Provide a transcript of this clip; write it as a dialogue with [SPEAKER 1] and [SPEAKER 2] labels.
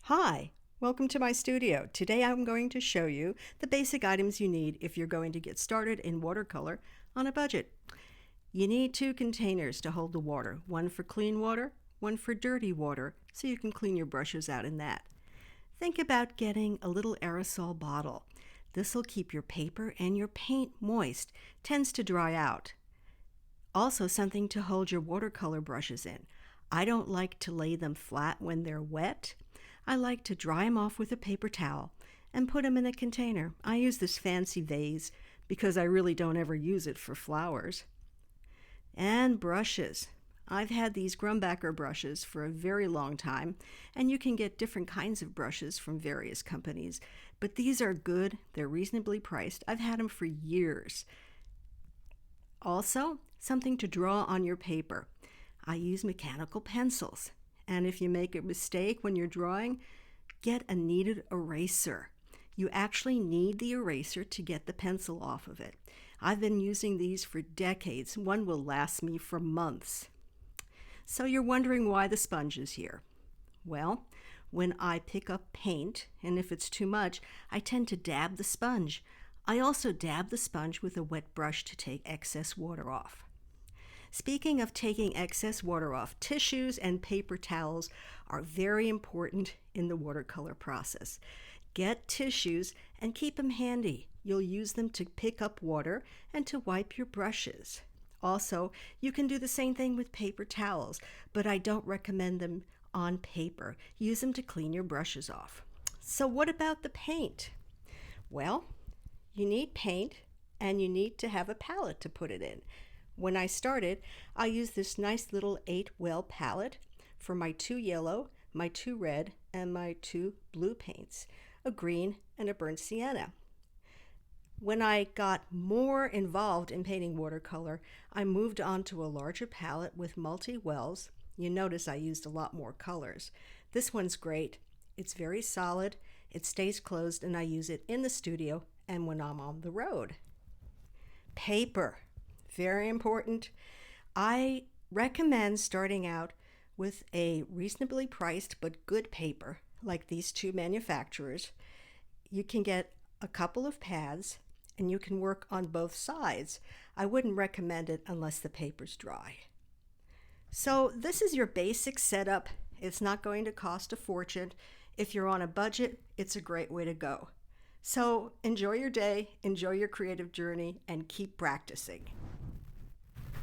[SPEAKER 1] Hi, welcome to my studio. Today I'm going to show you the basic items you need if you're going to get started in watercolor on a budget. You need 2 containers to hold the water, one for clean water, one for dirty water, so you can clean your brushes out in that. Think about getting a little aerosol bottle. This will keep your paper and your paint moist, tends to dry out. Also something to hold your watercolor brushes in. I don't like to lay them flat when they're wet. I like to dry them off with a paper towel and put them in a container. I use this fancy vase because I really don't ever use it for flowers. And brushes. I've had these Grumbacher brushes for a very long time, and you can get different kinds of brushes from various companies, but these are good. They're reasonably priced. I've had them for years. Also, something to draw on your paper. I use mechanical pencils. And if you make a mistake when you're drawing, get a kneaded eraser. You actually need the eraser to get the pencil off of it. I've been using these for decades. One will last me for months. So you're wondering why the sponge is here. Well, when I pick up paint, and if it's too much, I tend to dab the sponge. I also dab the sponge with a wet brush to take excess water off. Speaking of taking excess water off, tissues and paper towels are very important in the watercolor process. Get tissues and keep them handy. You'll use them to pick up water and to wipe your brushes. Also, you can do the same thing with paper towels, but I don't recommend them on paper. Use them to clean your brushes off. So what about the paint? Well, you need paint and you need to have a palette to put it in. When I started, I used this nice little 8-well palette for my 2 yellow, my 2 red, and my 2 blue paints, a green and a burnt sienna. When I got more involved in painting watercolor, I moved on to a larger palette with multi-wells. You notice I used a lot more colors. This one's great. It's very solid, it stays closed, and I use it in the studio and when I'm on the road. Paper. Very important. I recommend starting out with a reasonably priced but good paper like these 2 manufacturers. You can get a couple of pads and you can work on both sides. I wouldn't recommend it unless the paper's dry. So this is your basic setup. It's not going to cost a fortune. If you're on a budget, it's a great way to go. So enjoy your day, enjoy your creative journey, and keep practicing.